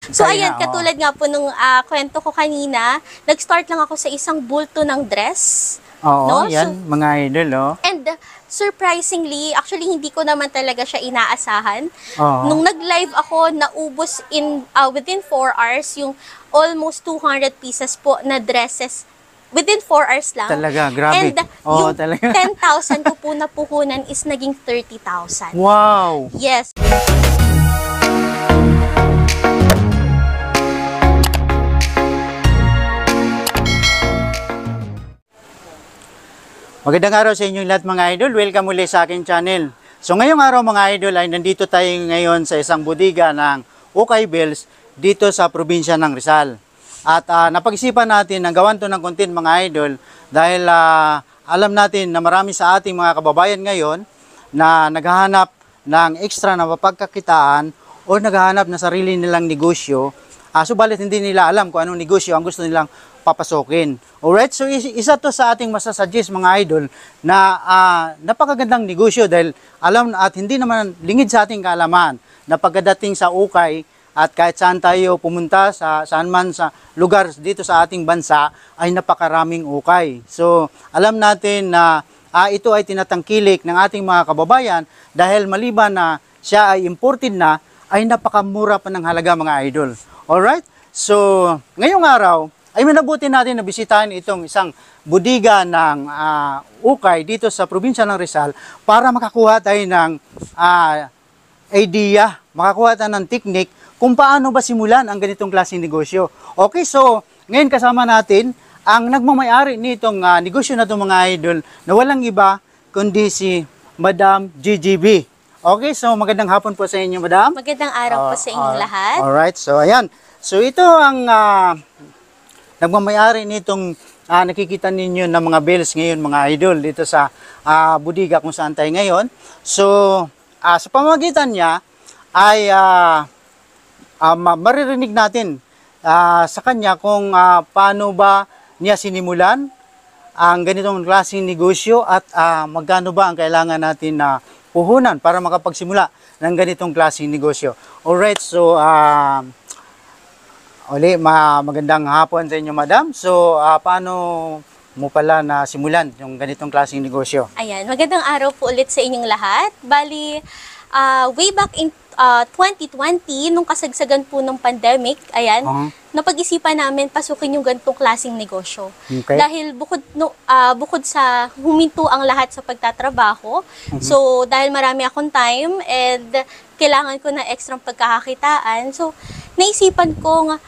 So ayan, katulad nga po nung kwento ko kanina, nag-start lang ako sa isang bulto ng dress. Oo, no? yan, so, mga idol, oh. And surprisingly, actually hindi ko naman talaga siya inaasahan. Oo. Nung nag-live ako, naubos within 4 hours yung almost 200 pieces po na dresses within 4 hours lang. Talaga, grabe. And yung 10,000 ko po na puhunan is naging 30,000. Wow! Yes. Magandang araw sa inyong lahat mga idol. Welcome muli sa aking channel. So ngayong araw mga idol ay nandito tayo ngayon sa isang bodega ng Ukay Bells dito sa probinsya ng Rizal. At napag-isipan natin na gawan to ng content mga idol dahil alam natin na marami sa ating mga kababayan ngayon na naghahanap ng extra na mapagkakitaan o naghahanap ng sarili nilang negosyo. Subalit hindi nila alam kung anong negosyo ang gusto nilang papasokin. Alright, so isa to sa ating masasuggest mga idol na napakagandang negosyo dahil alam at hindi naman lingid sa ating kaalaman na pagdating sa ukay at kahit saan tayo pumunta saan man sa lugar dito sa ating bansa ay napakaraming ukay. So alam natin na ito ay tinatangkilik ng ating mga kababayan dahil maliban na siya ay imported na ay napakamura pa ng halaga mga idol. Alright, so ngayong araw ay minabuti natin na bisitahin itong isang bodega ng ukay dito sa probinsya ng Rizal para makakuha tayo ng idea, makakuha tayo ng technique kung paano ba simulan ang ganitong klaseng negosyo. Okay, so ngayon kasama natin ang nagmamayari nitong negosyo na itong mga idol na walang iba kundi si Madam GGB. Okay, so magandang hapon po sa inyo, Madam. Magandang araw po sa inyong lahat. Alright, so ayan. So ito ang nagmamayari nitong nakikita ninyo ng mga bells ngayon mga idol dito sa bodega kung saan tayo ngayon. So sa pamamagitan niya ay maririnig natin sa kanya kung paano ba niya sinimulan ang ganitong klaseng negosyo at magkano ba ang kailangan natin na puhunan para makapagsimula ng ganitong klaseng negosyo. Alright, so magandang hapon sa inyo, Madam. So, paano mo pala na simulan yung ganitong klaseng negosyo? Ayan, magandang araw po ulit sa inyong lahat. Bali, way back in 2020, nung kasagsagan po ng pandemic, ayan, napag-isipan namin pasukin yung ganitong klaseng negosyo. Okay. Dahil bukod sa huminto ang lahat sa pagtatrabaho, so dahil marami akong time and kailangan ko na extra pagkakakitaan, so naisipan kong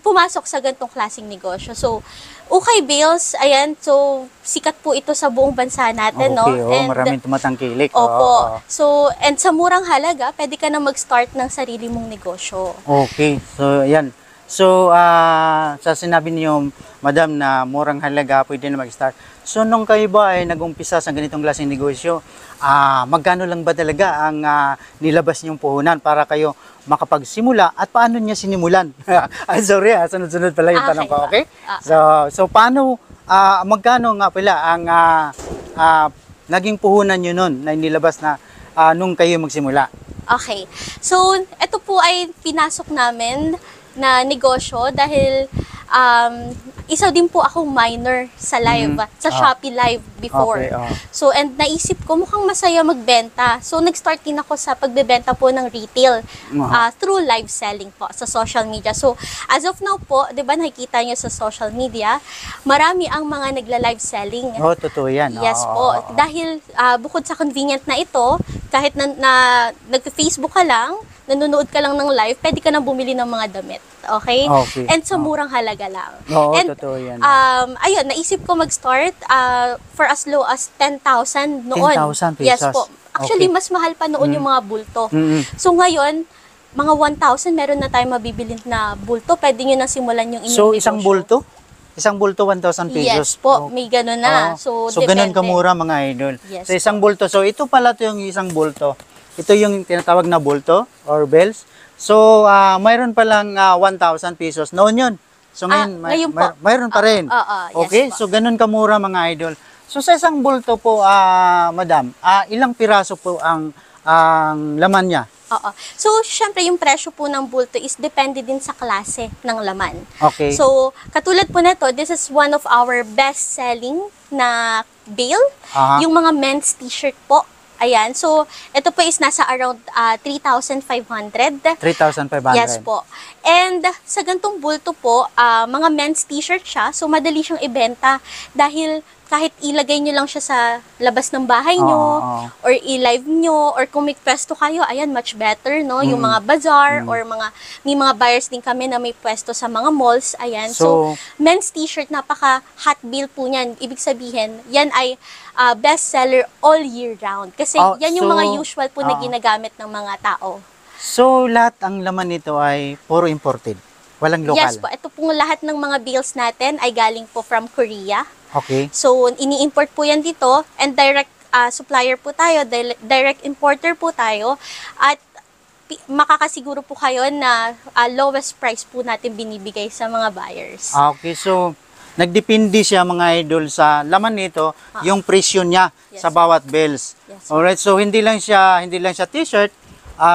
pumasok sa ganitong klaseng negosyo. So, Ukay Bells, ayan, so sikat po ito sa buong bansa natin, no? And maraming tumatangkilik. Opo. So, and sa murang halaga, pwede ka na mag-start ng sarili mong negosyo. Okay, so ayan. So, sa sinabi niyo, Madam, na murang halaga, pwede na mag-start. So, nung kayo ba ay nag-umpisa sa ganitong klaseng negosyo, magkano lang ba talaga ang nilabas niyong puhunan para kayo makapagsimula at paano niya sinimulan? Sorry, sunod-sunod pala yung tanong ko, okay? So paano, magkano nga pala ang naging puhunan niyo nun na nilabas na nung kayo magsimula? Okay. So, ito po ay pinasok namin na negosyo dahil isa din po akong minor sa live, sa Shopee Live before. Okay, So, and naisip ko mukhang masaya magbenta. So, nag-start din ako sa pagbebenta po ng retail through live selling po sa social media. So, as of now po, di ba nakikita nyo sa social media, marami ang mga nagla-live selling. Totoo yan. Yes po. Dahil bukod sa convenient na ito, kahit na nag-Facebook ka lang, nanonood ka lang ng live, pwede ka nang bumili ng mga damit. Okay? And sa murang halaga lang. And, totoo yan. Ayun, naisip ko mag-start for as low as 10,000 noon. 10,000 pesos? Yes po. Actually, mas mahal pa noon yung mga bulto. So ngayon, mga 1,000, meron na tayong mabibili na bulto. Pwede nyo na simulan yung inyong negosyo. So, isang bulto? Isang bulto, 1,000 pesos? Yes po, may gano'n na. So gano'n kamura mga idol. Yes, so, isang bulto. So, ito pala ito yung isang bulto. Ito yung tinatawag na bulto or bells. So, mayroon pa lang 1,000 pesos. Noon yun. So, ngayon mayroon pa rin. Okay, yes, so ganun kamura mga idol. So, sa isang bulto po, Madam, ilang piraso po ang laman niya? Oo. So, syempre, yung presyo po ng bulto is depende din sa klase ng laman. Okay. So, katulad po nito, this is one of our best-selling na bale. Aha. Yung mga men's t-shirt po. Ayan. So, ito po is nasa around 3,500. 3,500. Yes po. And sa gantong bulto po, mga men's t-shirt siya. So, madali siyang ibenta dahil kahit ilagay nyo lang siya sa labas ng bahay nyo, or i-live nyo, or kung may pwesto kayo, ayan, much better, no? Yung mga bazaar, or may mga buyers din kami na may pwesto sa mga malls, ayan. So men's t-shirt, napaka-hot bill po niyan. Ibig sabihin, yan ay best seller all year round. Kasi yan yung mga usual po na ginagamit ng mga tao. So, lahat ang laman nito ay puro imported? Walang local? Yes po. Ito pong lahat ng mga bills natin ay galing po from Korea. Okay. So, ini-import po yan dito, and direct supplier po tayo, direct importer po tayo, at makakasiguro po kayo na lowest price po natin binibigay sa mga buyers. Okay, so nagdepende siya mga idol sa laman nito, yung presyo niya sa bawat bells. Yes. Alright, so hindi lang siya t-shirt,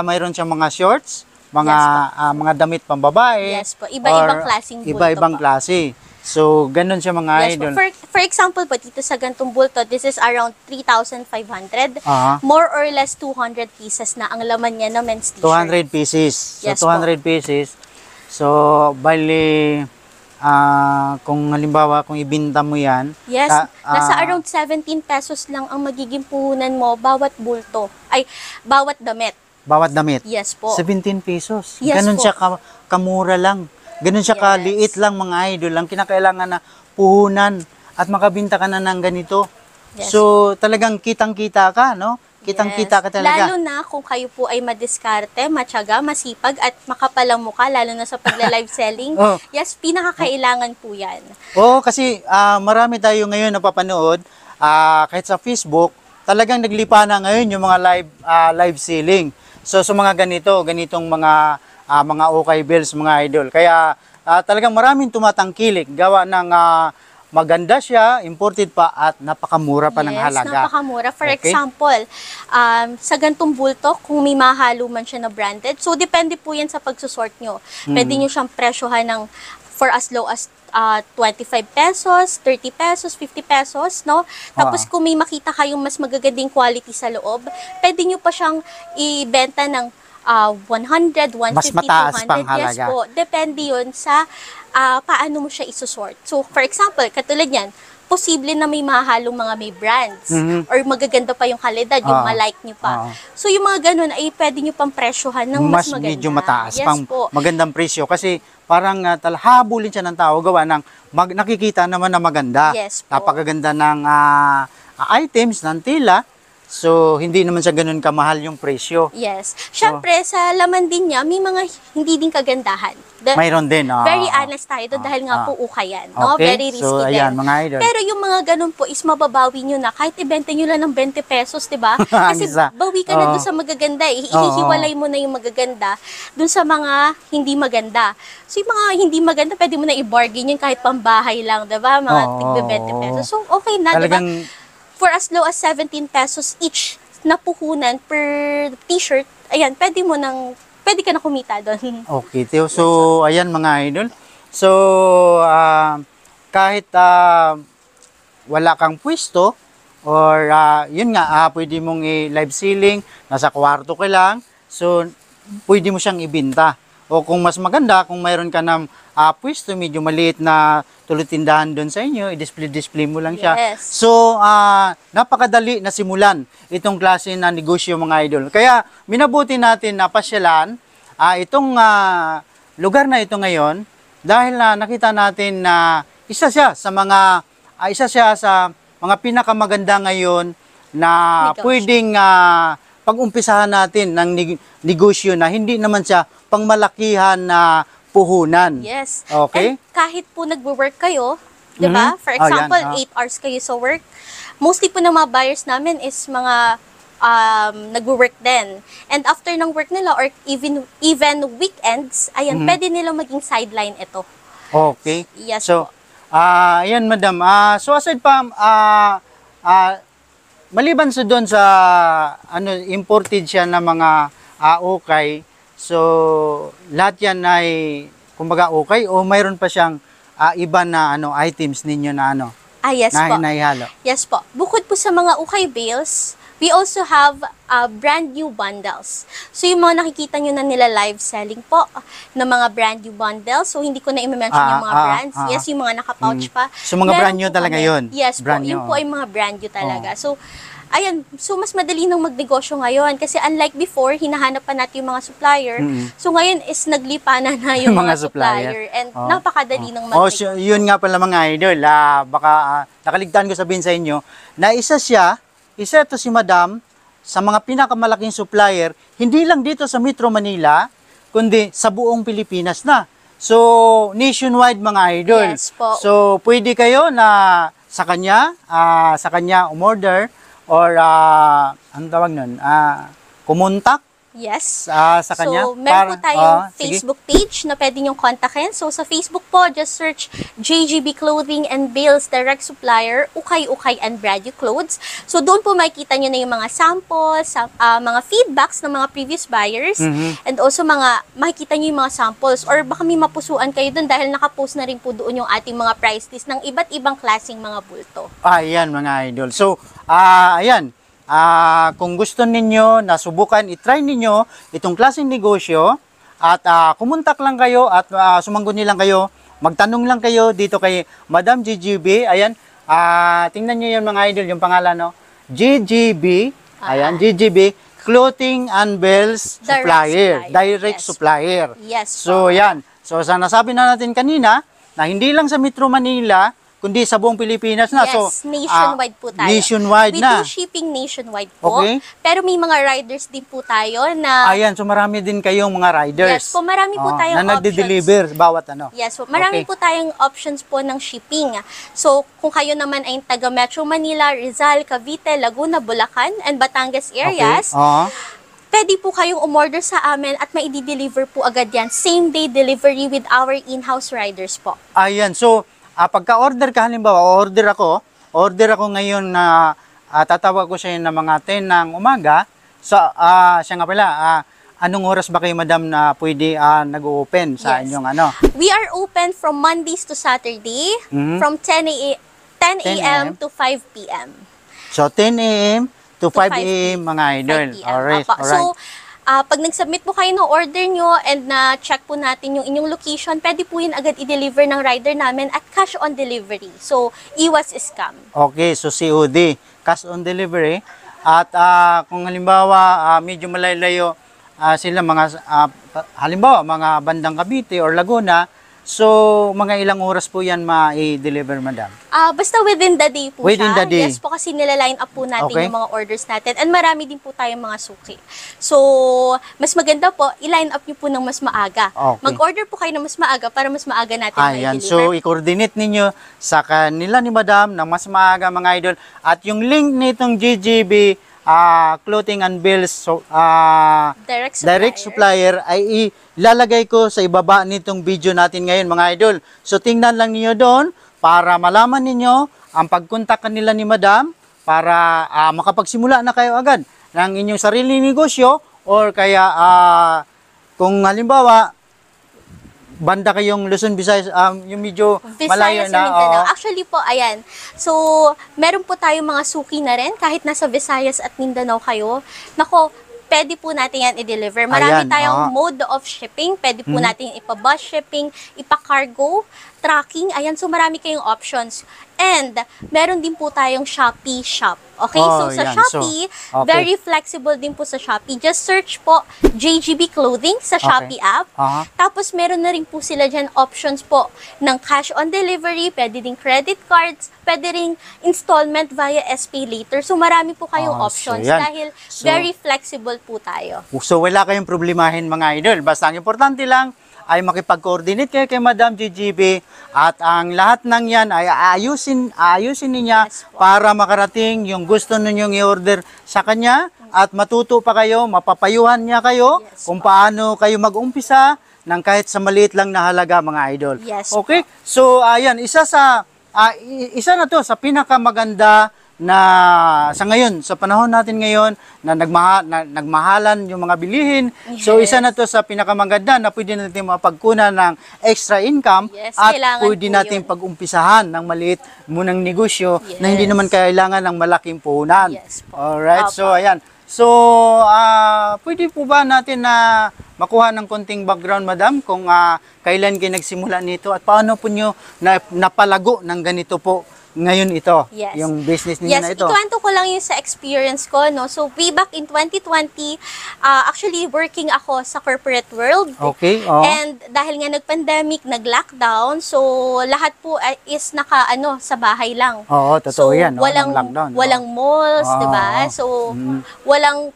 mayroon siyang mga shorts, mga damit pambabae. Yes po, iba-ibang klaseng bulto iba-ibang po. klase. So, ganun siya mga Yes idol. po. For example po, dito sa gantong bulto, this is around 3,500. Aha. More or less 200 pieces na ang laman niya na men's t-shirt. 200 pieces. So, Yes 200 pieces. So, bali, kung halimbawa, kung ibinta mo yan. Yes, nasa around 17 pesos lang ang magiging puhunan mo bawat bulto. Ay, bawat damit. Bawat damit. Yes po. 17 pesos. Yes Ganun po. siya kamura lang. Ganun siya Yes. kaliit lang mga idol. Ang kinakailangan na puhunan at makabinta ka na ng ganito. Yes. So, talagang kitang-kita ka, no? Kitang-kita ka talaga. Lalo na kung kayo po ay madiskarte, matyaga, masipag, at makapalang mukha, lalo na sa pagla-live selling. Oh. Yes, pinakakailangan po yan. Oo, kasi marami tayo ngayon napapanood, kahit sa Facebook, talagang naglipa na ngayon yung mga live selling. So, sa mga ganitong mga okay bells, mga idol. Kaya talagang maraming tumatangkilik, gawa ng maganda siya, imported pa, at napakamura pa ng halaga. Napakamura. For Okay. example, sa gantong bulto, kung may mahalo man siya na branded, so depende po yan sa pagsusort nyo. Pwede nyo siyang presyohan ng for as low as 25 pesos, 30 pesos, 50 pesos, no? Tapos kung may makita kayong mas magagandang quality sa loob, pwede nyo pa siyang ibenta ng 100, 150, Mas mataas 200. pang Yes halaga. po. Depende yun sa paano mo siya isusort. So, for example, katulad yan, posible na may mahalong mga may brands, or magaganda pa yung kalidad, yung ma-like nyo pa. So, yung mga ganun ay pwede nyo pang presyohan ng mas maganda. Medyo mataas, Yes pang po. magandang presyo. Kasi parang habulin siya ng tao, gawa ng nakikita naman na maganda. Yes po. Napakaganda ng items, ng tila. So, hindi naman siya ganun kamahal yung presyo. Yes. Siyempre, sa laman din niya, may mga hindi din kagandahan. Mayroon din. Very honest tayo doon dahil nga po ukayan. No? Okay. Very risky So, din. ayan, mga idol. Pero yung mga ganun po is mababawi nyo na kahit ibenta nyo lang ng 20 pesos, di ba? Kasi Isa. bawi ka na doon sa magaganda. Ihihiwalay mo na yung magaganda doon sa mga hindi maganda. So yung mga hindi maganda, pwede mo na i-bargain yun kahit pambahay lang, di ba? Mga tigbe 20 pesos. So okay na, di ba? Talagang For as low as 17 pesos each na puhunan per t-shirt, ayan, pwede ka na kumita doon. okay, Teo. So, ayan mga idol. So, kahit wala kang pwesto, or yun nga, pwede mong i-live selling, nasa kwarto ka lang, so, pwede mo siyang ibinta. O kung mas maganda, kung mayroon ka ng pwesto, medyo maliit na tulutindahan doon sa inyo, i-display mo lang siya. Yes. So, napakadali na simulan itong klase na negosyo mga idol. Kaya, minabuti natin na pasyalan itong lugar na ito ngayon dahil nakita natin na isa siya sa mga pinakamaganda ngayon na Negosyo. pwedeng pag-umpisahan natin ng negosyo na hindi naman siya pangmalakihan na puhunan. Yes. Okay? And kahit po nagwo-work kayo, di ba? For Oh, yan, example, 8 hours kayo sa work. Mostly po ng mga buyers namin is mga nagwo-work din. And after ng work nila or even weekends, ayan, pwede nilang maging sideline ito. Okay. Yes So, po. ayan madam. So aside pa, maliban sa doon sa imported siya na mga okay. So, lahat yan ay, kumbaga okay, o mayroon pa siyang iba na items ninyo na Yes na po. hinahalo? Yes po. Bukod po sa mga ukay bales, we also have brand new bundles. So yung mga nakikita nyo na nila live selling po na mga brand new bundles. So hindi ko na i-mention yung mga brands. Yes, yung mga naka-pouch pa. So mga Meron brand new po talaga kami. yun? Yes Brand po. new. Yun po ay mga brand new talaga. So ayan, so mas madali nang magnegosyo ngayon kasi unlike before, hinahanap pa natin yung mga supplier. So ngayon is naglipanan na yung mga supplier and napakadali nang magnegosyo. So, yun nga pala mga idol, baka nakaligtaan ko sabihin sa inyo na isa ito si Madam sa mga pinakamalaking supplier, hindi lang dito sa Metro Manila, kundi sa buong Pilipinas na. So, nationwide mga idol. Yes po. So, pwede kayo na sa kanya umorder or ang tawag nun, kumontak Yes. sa kanya. So, meron po tayong sige. Facebook page na pwede niyong kontakin. So, sa Facebook po, just search JGB Clothing and Bales Direct Supplier, Ukay-Ukay and Brand New Clothes. So, doon po makikita niyo na yung mga samples, mga feedbacks ng mga previous buyers, and also makikita niyo yung mga samples or baka may mapusuan kayo doon dahil nakapost na rin po doon yung ating mga price list ng iba't ibang klaseng mga bulto. Ayan mga idol. So, ayan. Kung gusto ninyo na subukan, itry ninyo itong klaseng negosyo at kumontak lang kayo at sumangguni lang kayo, magtanong lang kayo dito kay Madam GGB. Ayan, tingnan nyo yun mga idol, yung pangalan, no? GGB, ayan, GGB, Clothing and Bales Supplier, Direct Supplier. Yes. So, yan. So, sa nasabi na natin kanina, na hindi lang sa Metro Manila, kundi sa buong Pilipinas na. Yes, So, nationwide po tayo. Nationwide We na. do shipping nationwide po. Okay. Pero may mga riders din po tayo na... Ayan, so marami din kayong mga riders. Yes po, marami po tayong na nagde-deliver bawat Yes po, marami po tayong options po ng shipping. So, kung kayo naman ay taga Metro Manila, Rizal, Cavite, Laguna, Bulacan, and Batangas areas, pwede po kayong umorder sa amin at maidi-deliver po agad yan. Same day delivery with our in-house riders po. Ayan, so pagka-order ka, halimbawa, order ako ngayon na tatawag ko siya ng mga 10 ng umaga. So, siya nga pala, anong oras ba kayo, Madam, na pwede nag-open sa inyong We are open from Mondays to Saturday, from 10 a.m. to 5 p.m. So, 10 a.m. to 5 a.m. mga idol. 5 p.m. Alright. So, pag nag-submit po kayo ng order nyo and na-check po natin yung inyong location, pwede po yun agad i-deliver ng rider namin at cash on delivery. So, iwas scam. Okay, so COD, cash on delivery. At kung halimbawa medyo malayo sila halimbawa mga bandang Cavite or Laguna, so mga ilang oras po yan ma-deliver, Madam? Basta within the day po within siya. The day. Yes po, kasi nila-line up po natin yung mga orders natin. And marami din po tayong mga suki. So, mas maganda po, i-line up nyo po ng mas maaga. Okay. Mag-order po kayo ng mas maaga para mas maaga natin Ayan, ma-deliver. so i-coordinate ninyo sa kanila ni Madam ng mas maaga mga idol. At yung link nitong GGB Clothing and Bales Direct Supplier ay ilalagay ko sa ibaba nitong video natin ngayon mga idol. So tingnan lang niyo doon para malaman ninyo ang pagkontak kanila ni Madam para makapagsimula na kayo agad ng inyong sariling negosyo or kaya kung halimbawa banda kayong Luzon, Visayas, yung medyo malayo Visayas na. and Mindanao. Actually po, ayan. So, meron po tayong mga suki na rin kahit nasa Visayas at Mindanao kayo. Nako, pwede po natin yan i-deliver. Marami tayong mode of shipping. Pwede po natin ipa-bus shipping, ipa-cargo, tracking. Ayan, so marami kayong options. And, meron din po tayong Shopee shop. Okay, so sa Shopee, very flexible din po sa Shopee. Just search po JGB Clothing sa Shopee app. Tapos, meron na rin po sila dyan options po ng cash on delivery, pwede din credit cards, pwede rin installment via SPay Later. So, marami po kayong options dahil very flexible po tayo. So, wala kayong problemahin mga idol. Basta ang importante lang ay makipag-coordinate kayo kay Madam GGB at ang lahat ng yan ay ayusin niya para makarating yung gusto ninyong i-order sa kanya at matuto pa kayo, mapapayuhan niya kayo kung paano kayo mag-umpisa ng kahit sa maliit lang na halaga mga idol. Okay? So, ayan, isa na to sa pinakamaganda na sa ngayon, sa panahon natin ngayon na nagmahalan yung mga bilihin. So isa na to sa pinakamaganda na pwede natin mapagkunan ng extra income Yes, at kailangan pwede po natin yun. pag-umpisahan ng maliit munang negosyo na hindi Yes. naman kailangan ng malaking puhunan. Yes po. Alright, Opo. so ayan. So, pwede po ba natin na makuha ng konting background, madam, kung kailan kayo nagsimula nito at paano po nyo napalago ng ganito po ngayon ito, Yes. yung business ninyo Yes, na ito? ikuwento ko lang yung sa experience ko, no? So, way back in 2020, actually working ako sa corporate world. Okay, oo. And dahil nga nag-pandemic, nag-lockdown, so lahat po is sa bahay lang. Oo, totoo So, yan. no, walang ng lockdown. walang malls, Oo, 'di ba? oo. So, Mm.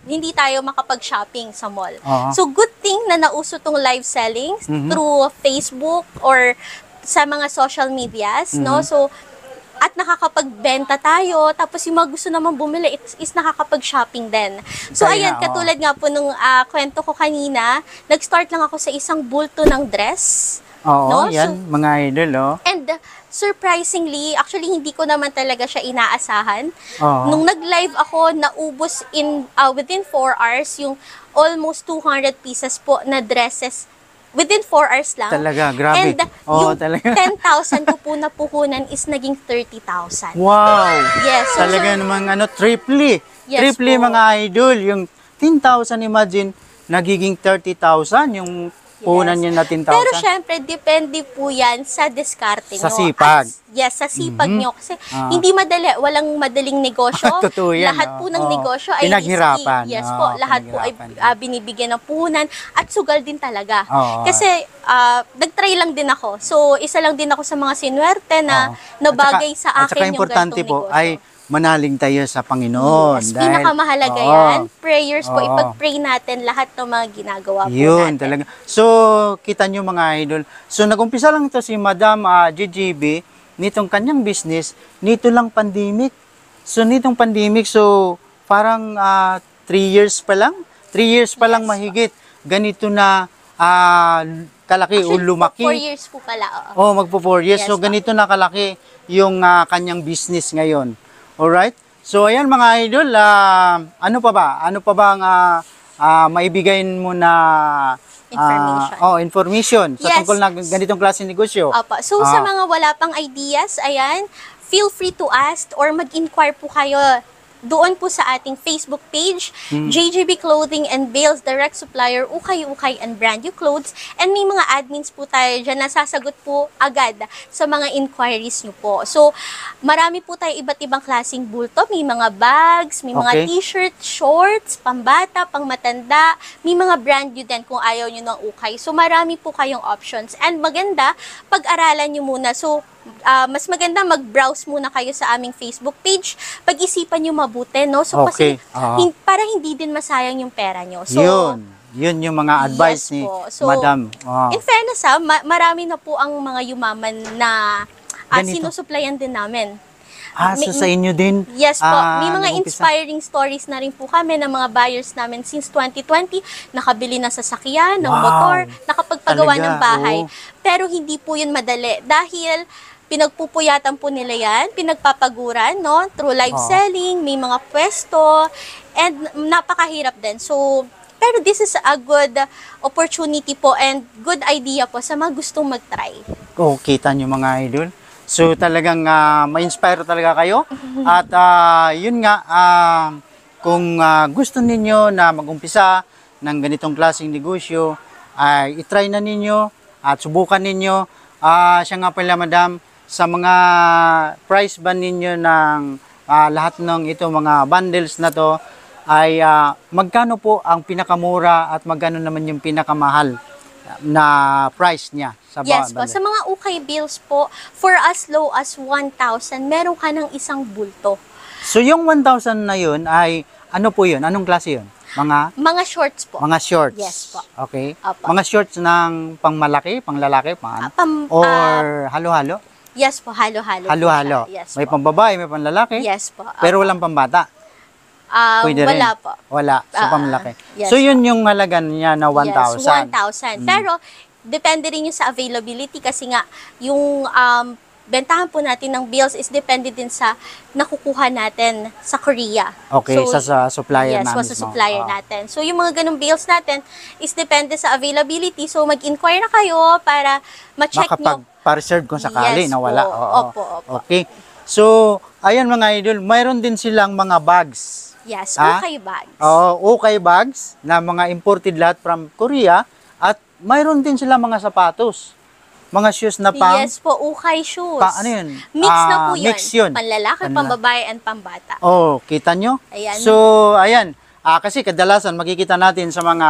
hindi tayo makapag-shopping sa mall. Oo. So, good thing na nauso tong live selling Mhm. through Facebook or sa mga social medias, no? Mhm. So, at nakakapagbenta tayo, tapos yung mga gusto naman bumili is nakakapag-shopping din. So, Kaya ayan, nga, oo. katulad nga po nung kwento ko kanina, nag-start lang ako sa isang bulto ng dress. Oo, no? yan, mga idol, oh. And surprisingly, actually hindi ko naman talaga siya inaasahan. Oo. Nung nag-live ako, naubos within 4 hours yung almost 200 pieces po na dresses within 4 hours lang. Talaga, grabe. And Oo, yung talaga. 10,000 ko po na puhunan is naging 30,000. Wow! Yes. So, Talaga namang triple. Yes Triple po. mga idol. Yung 10,000, imagine, nagiging 30,000 yung puhunan niya na 10,000. Pero syempre, depende po yan sa diskarte nyo. Sa sipag. Yes, sa sipag nyo. Kasi Ah. hindi madali, walang madaling negosyo. Totoo yan, Lahat po ng oo. negosyo ay Pinaghirapan. risky. Yes Oo, po, lahat po ay pinaghirapan. binibigyan ng puhunan at sugal din talaga. Oo. Kasi nag-try lang din ako. So, isa lang din ako sa mga sinwerte na Oo. nabagay At sa saka akin yung importante ganitong po negosyo. ay manalig tayo sa Panginoon. Yes, dahil- pinakamahalaga Oo. yan. Prayers po, Oo. ipag-pray natin lahat ng mga ginagawa po Yun, natin. talaga. So, kita nyo mga idol. So, nag-umpisa lang to si Madam GGB nitong kanyang business, nito lang pandemic. So, nitong pandemic, so, parang 3 years pa lang. 3 years pa lang Yes, mahigit. Ganito na kalaki o Actually, lumaki. 4 years po pala. Oo. Oh, magpo 4 years. Yes, So, po. ganito na kalaki yung kanyang business ngayon. Alright? So, ayan mga idol, ano pa ba? Ano pa ba ang maibigay mo na information sa Yes. tungkol na ganitong klase negosyo? Opo. So, sa mga wala pang ideas, ayan, feel free to ask or mag-inquire po kayo doon po sa ating Facebook page, JJB Clothing and Bales Direct Supplier, Ukay-Ukay and Brand New Clothes. And may mga admins po tayo dyan na sasagot po agad sa mga inquiries nyo po. So, marami po tayo iba't ibang klaseng bulto. May mga bags, may mga Okay. t-shirt, shorts, pambata, pangmatanda, may mga brand new din kung ayaw nyo ng ukay. So, marami po kayong options. And maganda, pag-aralan nyo muna. So, mas maganda mag-browse muna kayo sa aming Facebook page. Pag-isipan nyo mabuti, no? So, Okay. kasi para hindi din masayang yung pera nyo. So, Yun yung mga advice yes ni po. So, Madam. in fairness marami na po ang mga yumaman na Ganito. sinusuplayan din namin. So sa inyo din? Yes po. May mga nag-umpisa? inspiring stories na rin po kami ng mga buyers namin since 2020. Nakabili ng sasakyan, ng Wow. motor, nakapagpagawa Talaga, ng bahay. oo. Pero hindi po yun madali. Dahil pinagpupuyatan po nila yan, pinagpapaguran, no? Through live Oo. selling, may mga pwesto, and napakahirap din. So, pero this is a good opportunity po and good idea po sa mga gustong mag-try. Kita nyo mga idol. So talagang ma-inspire talaga kayo. At yun nga, kung gusto ninyo na mag-umpisa ng ganitong klaseng negosyo, ay itry na ninyo at subukan ninyo. Siya nga pala madam, sa mga price ban ninyo ng lahat ng ito mga bundles na to, ay magkano po ang pinakamura at magkano naman yung pinakamahal na price niya sa Yes po, bundle? sa mga ukay bills po, for as low as 1,000, meron ka ng isang bulto. So yung 1,000 na yun ay ano po yun? Anong klase yun? Mga shorts po. Mga shorts. Yes po. Okay. Opo. Mga shorts ng pangmalaki, panglalaki, or halo-halo? Yes po, halo-halo. po Halo-halo. siya. Yes May po. pambabae, may panlalaki. Yes po. Pero walang pambata. Pwede rin. Wala po. Wala. Sa pamlalaki. yes So yun yung halaga niya na 1,000. Yes, 1,000. Pero, depende rin yung sa availability kasi nga, yung bentahan po natin ng bills is depende din sa nakukuha natin sa Korea. Okay, So, sa supplier yes, na sa mismo. supplier Oo. natin. So, yung mga ganung bills natin is depende sa availability. So, mag-inquire na kayo para ma-check nyo. Makapag-reserve kung sakali Yes na wala. po. Oo. Opo, opo. Okay. So, ayan mga idol, mayroon din silang mga bags. Yes, Ah? okay bags. Oo, okay bags na mga imported lahat from Korea at mayroon din sila mga sapatos. Mga shoes na Yes po, ukay shoes. ano yun? Mix na po yun. Mix yun. Panlalaki, pambabae, and pambata. Oh, kita nyo? Ayan. So, ayan. Kasi kadalasan makikita natin sa mga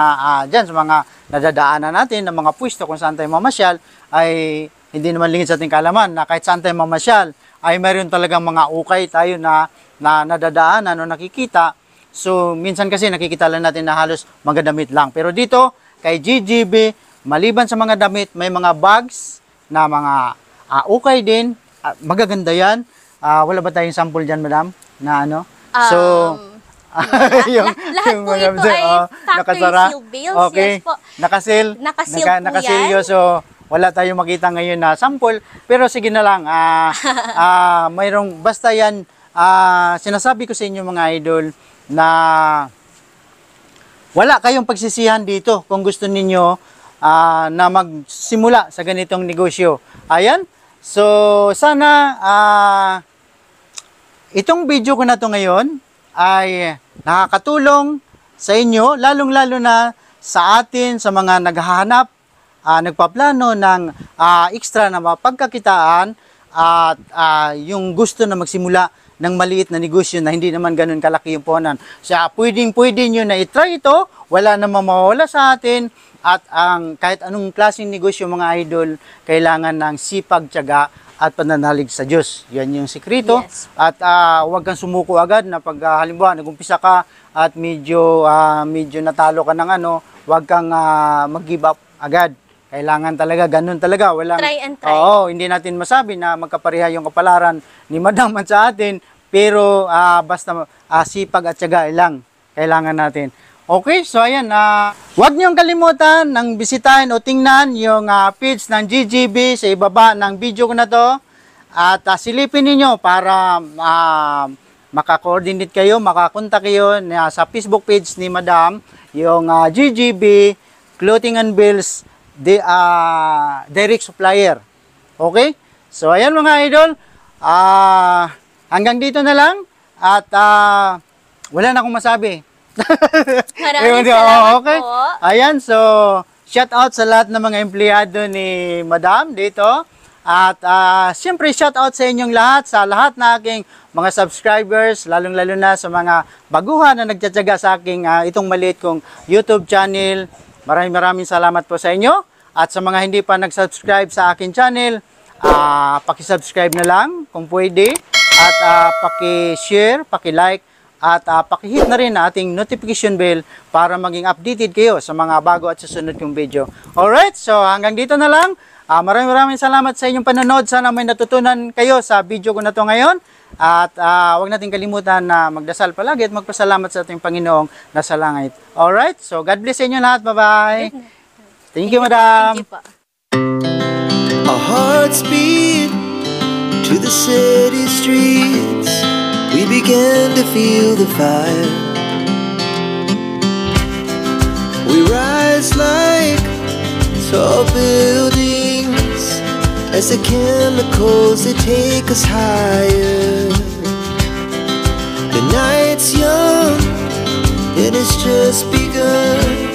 dyan, sa mga nadadaanan natin ng mga pwesto kung saan tayo mamasyal, ay hindi naman lingid sa ating kaalaman na kahit saan tayo mamasyal, ay mayroon talagang mga ukay tayo na nadadaanan o nakikita. So, minsan kasi nakikita lang natin na halos mga damit lang. Pero dito, kay GGB, maliban sa mga damit, may mga bags na mga ukay din. Magaganda yan. Wala ba tayong sample dyan, madam? Na ano? So, lahat po ito ay factory seal bills. Okay. Yes po. Nakasil. Nakasil po Nakasilyo. yan. So, wala tayong makita ngayon na sample. Pero sige na lang. Mayroong, basta yan, sinasabi ko sa inyo mga idol na wala kayong pagsisihan dito kung gusto ninyo na magsimula sa ganitong negosyo. Ayan. So, sana itong video ko na to ngayon ay nakakatulong sa inyo, lalong-lalo na sa atin, sa mga naghahanap, nagpaplano ng extra na mapagkakitaan at yung gusto na magsimula ng maliit na negosyo na hindi naman ganun kalaki yung puhunan. So, pwedeng-pwede nyo na itry ito, wala namang mawawala sa atin, at kahit anong klaseng negosyo mga idol, kailangan ng sipag, tiyaga, at pananalig sa Diyos. Yan yung sikreto. Yes. At huwag kang sumuko agad na pag halimbawa nag-umpisa ka at medyo natalo ka ng huwag kang mag-give up agad. Kailangan talaga, ganun talaga. Walang, Try and try. Oo, hindi natin masabi na magkapareha yung kapalaran ni Madam at sa atin, pero basta sipag at tiyaga lang kailangan natin. Okay, so ayan, huwag niyong kalimutan ng bisitahin o tingnan yung page ng GGB sa ibaba ng video ko na to. At silipin ninyo para makakoordinate kayo, makakontak kayo sa Facebook page ni Madam, yung GGB Clothing and Bills direct supplier. Okay? So ayan mga idol, hanggang dito na lang at wala na akong masabi. Maraming salamat okay. po. Ayan, so shout out sa lahat ng mga empleyado ni Madam dito. At siyempre shout out sa inyong lahat, sa lahat na aking mga subscribers, lalong-lalo na sa mga baguhan na nagtsatsaga sa aking itong maliit kong YouTube channel. Maraming salamat po sa inyo. At sa mga hindi pa nag-subscribe sa akin channel, paki-subscribe na lang kung pwede. At paki-share, paki-like, at paki-hit na rin na ating notification bell para maging updated kayo sa mga bago at susunod kong video. Alright, so hanggang dito na lang. Maraming salamat sa inyong panonood. Sana may natutunan kayo sa video ko na to ngayon. At huwag natin kalimutan na magdasal palagi at magpasalamat sa ating Panginoong nasa langit. Alright, so God bless sa inyo lahat. Bye-bye. Thank you, Madam. Thank you po. Our hearts beat to the city streets. We began to feel the fire. We rise like tall buildings as the chemicals they take us higher. The night's young, it has just begun.